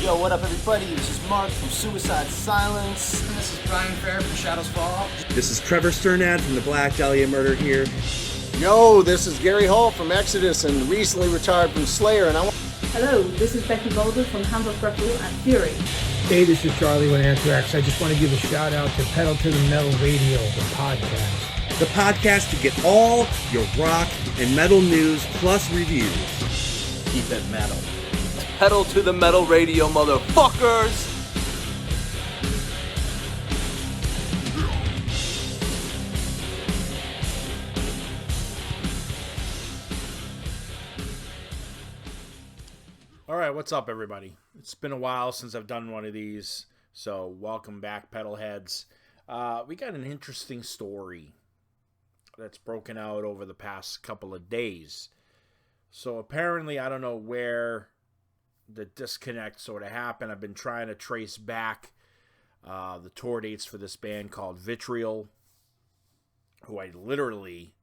Yo, what up, everybody? This is Mark from Suicide Silence. And this is Brian Fair from Shadows Fall. This is Trevor Sternad from the Black Dahlia Murder here. Yo, this is Gary Hall from Exodus and recently retired from Slayer, and Hello, this is Becky Boulder from Hamburg Grapple and Fury. Hey, this is Charlie with Anthrax. I just want to give a shout out to Pedal to the Metal Radio, the podcast. The podcast to get all your rock and metal news plus reviews. Keep it metal. Pedal to the Metal Radio, motherfuckers! All right, what's up, everybody? It's been a while since I've done one of these, so welcome back, Pedalheads. We got an interesting story that's broken out over the past couple of days. So apparently, I don't know where the disconnect sort of happened. I've been trying to trace back the tour dates for this band called Vitriol, who I literally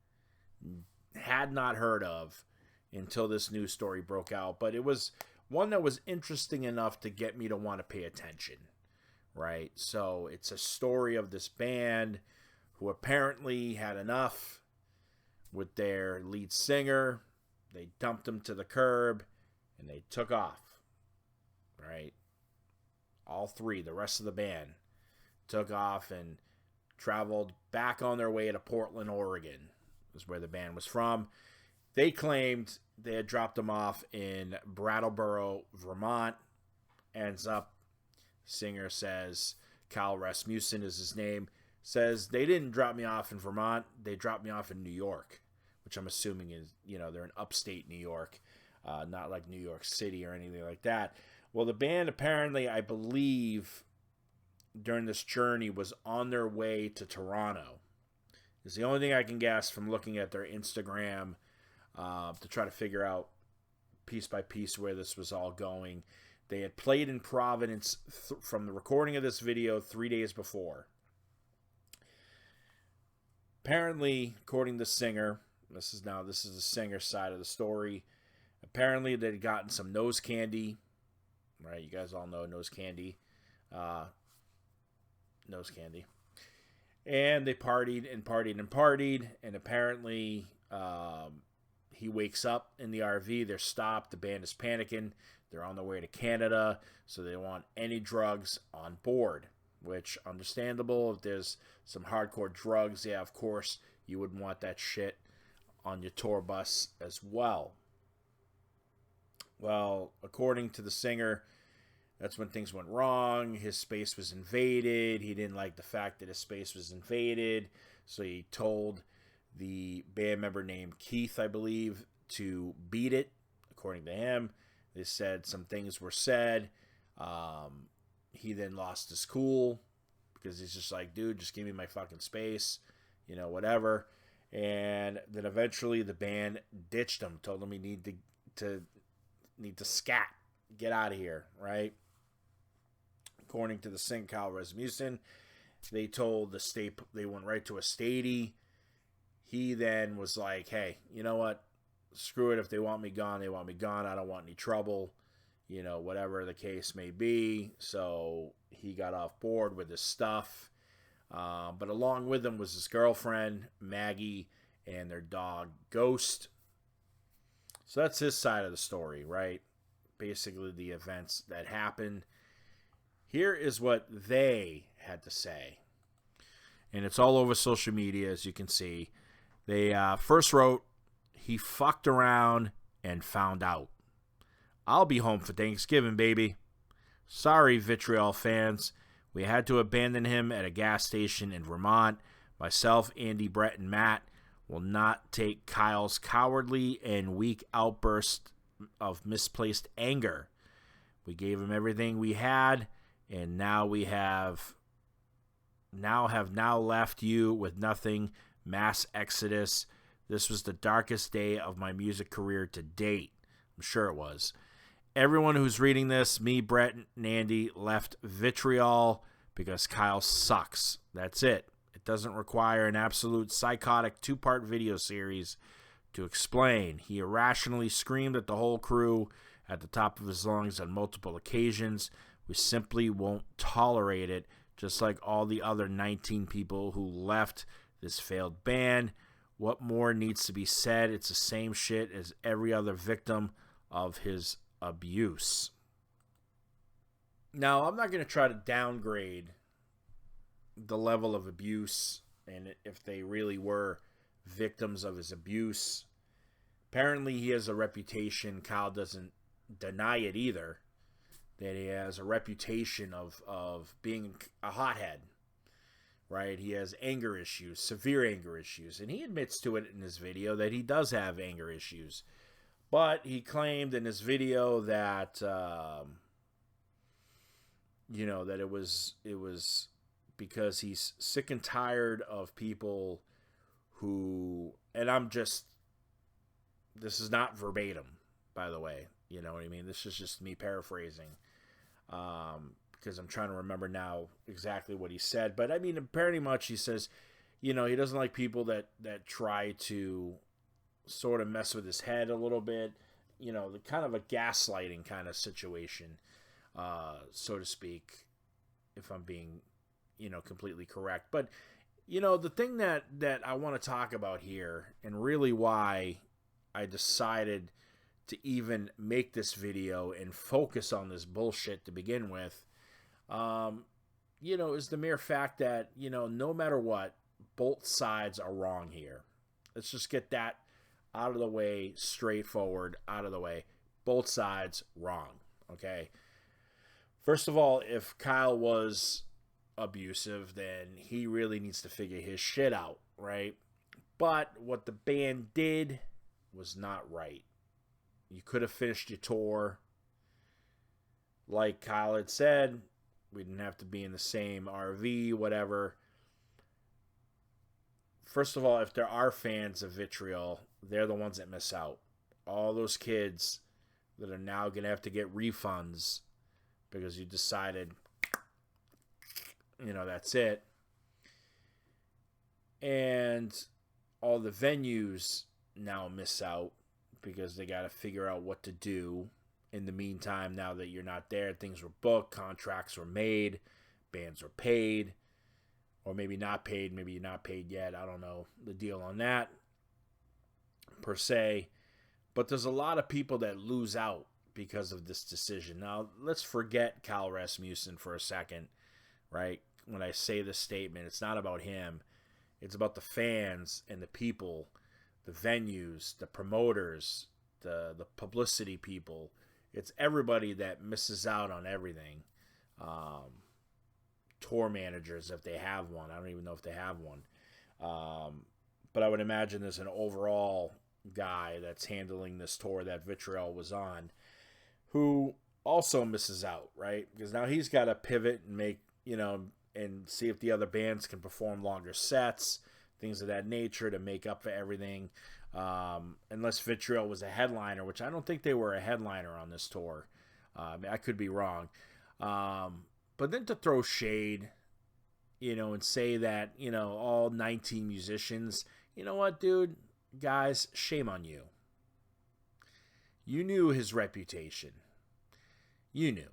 had not heard of until this news story broke out. But it was one that was interesting enough to get me to want to pay attention, right? So it's a story of this band who apparently had enough with their lead singer. They dumped him to the curb and they took off, right? All three, the rest of the band, took off and traveled back on their way to Portland, Oregon, is where the band was from. They claimed they had dropped them off in Brattleboro, Vermont. Ends up, singer says, Kyle Rasmussen is his name, says they didn't drop me off in Vermont, they dropped me off in New York, which I'm assuming is, they're in upstate New York, not like New York City or anything like that. Well, the band apparently, I believe, during this journey was on their way to Toronto. It's the only thing I can guess from looking at their Instagram to try to figure out piece by piece where this was all going. They had played in Providence from the recording of this video 3 days before. Apparently, according to the singer, this is the singer's side of the story. Apparently, they'd gotten some nose candy, right? You guys all know nose candy. And they partied and partied and partied, and apparently he wakes up in the RV. They're stopped. The band is panicking. They're on their way to Canada, so they don't want any drugs on board, which understandable. If there's some hardcore drugs, yeah, of course, you would want that shit on your tour bus as well. Well, according to the singer, that's when things went wrong. His space was invaded. He didn't like the fact that his space was invaded, so he told the band member named Keith, I believe, to beat it. According to him, they said some things were said. He then lost his cool because he's just like, dude, just give me my fucking space, whatever. And then eventually the band ditched him, told him he need to scat, get out of here, right? According to the singer Kyle Rasmussen, they told the state, they went right to a statey. He then was like, hey, you know what? Screw it. If they want me gone, they want me gone. I don't want any trouble, whatever the case may be. So he got off board with his stuff. But along with him was his girlfriend, Maggie, and their dog, Ghost. So that's his side of the story, right? Basically the events that happened. Here is what they had to say. And it's all over social media, as you can see. They first wrote, he fucked around and found out. I'll be home for Thanksgiving, baby. Sorry, Vitriol fans. We had to abandon him at a gas station in Vermont. Myself, Andy, Brett, and Matt will not take Kyle's cowardly and weak outburst of misplaced anger. We gave him everything we had, and now have left you with nothing. Mass exodus. This was the darkest day of my music career to date. I'm sure it was. Everyone who's reading this, me, Brett, and Andy, left Vitriol because Kyle sucks. That's it. It doesn't require an absolute psychotic 2-part video series to explain. He irrationally screamed at the whole crew at the top of his lungs on multiple occasions. We simply won't tolerate it, just like all the other 19 people who left this failed band. What more needs to be said? It's the same shit as every other victim of his abuse. Now, I'm not going to try to downgrade the level of abuse and if they really were victims of his abuse. Apparently, he has a reputation. Kyle doesn't deny it either, that he has a reputation of being a hothead, right? He has anger issues, severe anger issues, and he admits to it in his video that he does have anger issues. But he claimed in his video that, that it was because he's sick and tired of people who, and this is not verbatim, by the way, you know what I mean? This is just me paraphrasing, because I'm trying to remember now exactly what he said. But I mean, pretty much he says, he doesn't like people that try to sort of mess with his head a little bit, the kind of a gaslighting kind of situation, so to speak, if I'm being, completely correct. But, the thing that I want to talk about here, and really why I decided to even make this video and focus on this bullshit to begin with, is the mere fact that, no matter what, both sides are wrong here. Let's just get that out of the way, straightforward, out of the way. Both sides wrong, okay? First of all, if Kyle was abusive, then he really needs to figure his shit out, right? But what the band did was not right. You could have finished your tour. Like Kyle had said, we didn't have to be in the same RV, whatever. First of all, if there are fans of Vitriol, they're the ones that miss out. All those kids that are now going to have to get refunds because you decided, that's it. And all the venues now miss out because they got to figure out what to do in the meantime. Now that you're not there, things were booked, contracts were made, bands were paid, or maybe not paid, maybe you're not paid yet. I don't know the deal on that per se, but there's a lot of people that lose out because of this decision. Now, let's forget Kyle Rasmussen for a second, right? When I say this statement, it's not about him. It's about the fans and the people, the venues, the promoters, the publicity people. It's everybody that misses out on everything. Tour managers, if they have one. I don't even know if they have one. But I would imagine there's an overall guy that's handling this tour that Vitriol was on who also misses out, right? Because now he's got to pivot and make, and see if the other bands can perform longer sets, things of that nature to make up for everything. Unless Vitriol was a headliner, which I don't think they were a headliner on this tour. I could be wrong. But then to throw shade, and say that, all 19 musicians, you know what, dude? Guys, shame on you. You knew his reputation. You knew,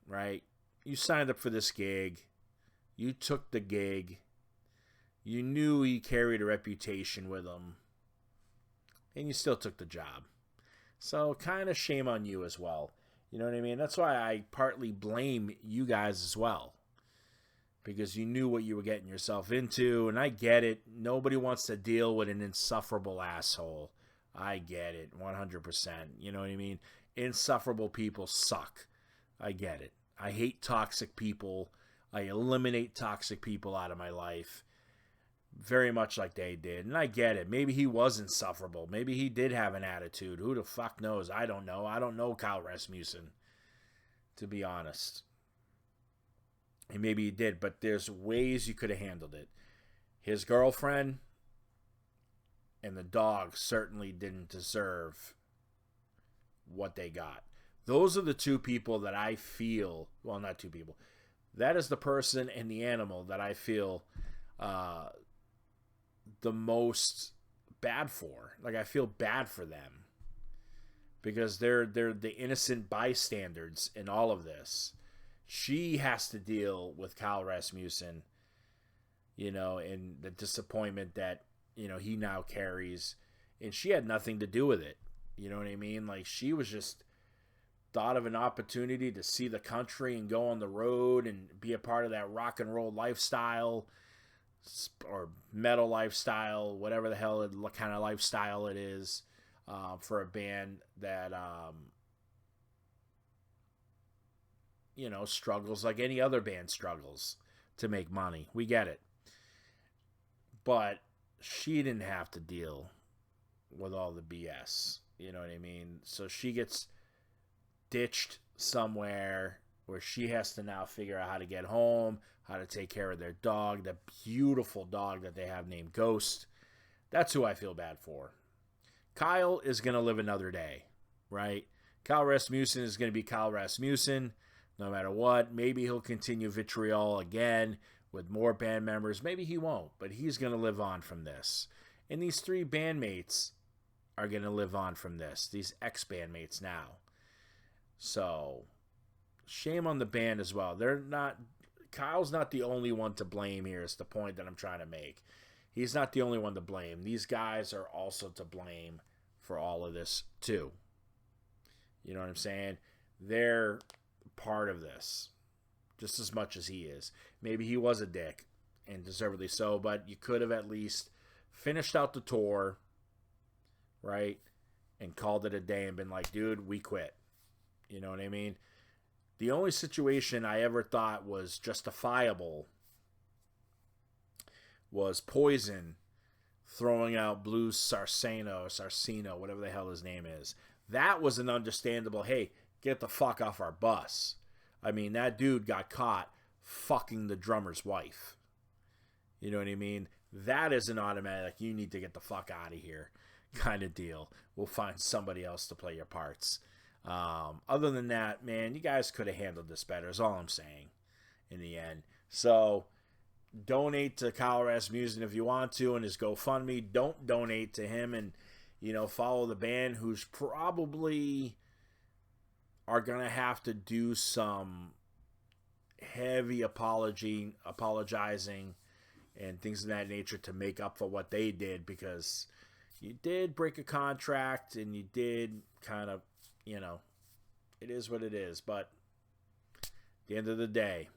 right? You signed up for this gig. You took the gig. You knew he carried a reputation with him. And you still took the job. So kind of shame on you as well. You know what I mean? That's why I partly blame you guys as well. Because you knew what you were getting yourself into. And I get it. Nobody wants to deal with an insufferable asshole. I get it. 100%. You know what I mean? Insufferable people suck. I get it. I hate toxic people. I eliminate toxic people out of my life. Very much like they did. And I get it. Maybe he was insufferable. Maybe he did have an attitude. Who the fuck knows? I don't know. I don't know Kyle Rasmussen, to be honest. And maybe he did, but there's ways you could have handled it. His girlfriend and the dog certainly didn't deserve what they got. Those are the two people that I feel, well, not two people. That is the person and the animal that I feel the most bad for. Like, I feel bad for them. because they're the innocent bystanders in all of this. She has to deal with Kyle Rasmussen, and the disappointment that, he now carries. And she had nothing to do with it. You know what I mean? Like, she was just thought of an opportunity to see the country and go on the road and be a part of that rock and roll lifestyle or metal lifestyle, whatever the hell kind of lifestyle it is, for a band that, struggles like any other band struggles to make money. We get it. But she didn't have to deal with all the BS. You know what I mean? So she gets ditched somewhere where she has to now figure out how to get home, how to take care of their dog, the beautiful dog that they have named Ghost. That's who I feel bad for. Kyle is going to live another day, right? Kyle Rasmussen is going to be Kyle Rasmussen no matter what. Maybe he'll continue Vitriol again with more band members. Maybe he won't, but he's going to live on from this. And these three bandmates are going to live on from this. These ex-bandmates now. So, shame on the band as well. Kyle's not the only one to blame here, is the point that I'm trying to make. He's not the only one to blame. These guys are also to blame for all of this, too. You know what I'm saying? They're part of this, just as much as he is. Maybe he was a dick, and deservedly so, but you could have at least finished out the tour, right, and called it a day and been like, dude, we quit. You know what I mean? The only situation I ever thought was justifiable was Poison throwing out Blue Sarcino, whatever the hell his name is. That was an understandable, hey, get the fuck off our bus. I mean, that dude got caught fucking the drummer's wife. You know what I mean? That is an automatic, you need to get the fuck out of here kind of deal. We'll find somebody else to play your parts. Other than that, man, you guys could have handled this better, is all I'm saying in the end. So, donate to Kyle Rasmussen if you want to, and his GoFundMe. Don't donate to him, and, follow the band, who's probably are going to have to do some heavy apologizing and things of that nature to make up for what they did, because you did break a contract and you did kind of, it is what it is. But at the end of the day,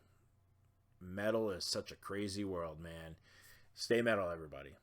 metal is such a crazy world, man. Stay metal, everybody.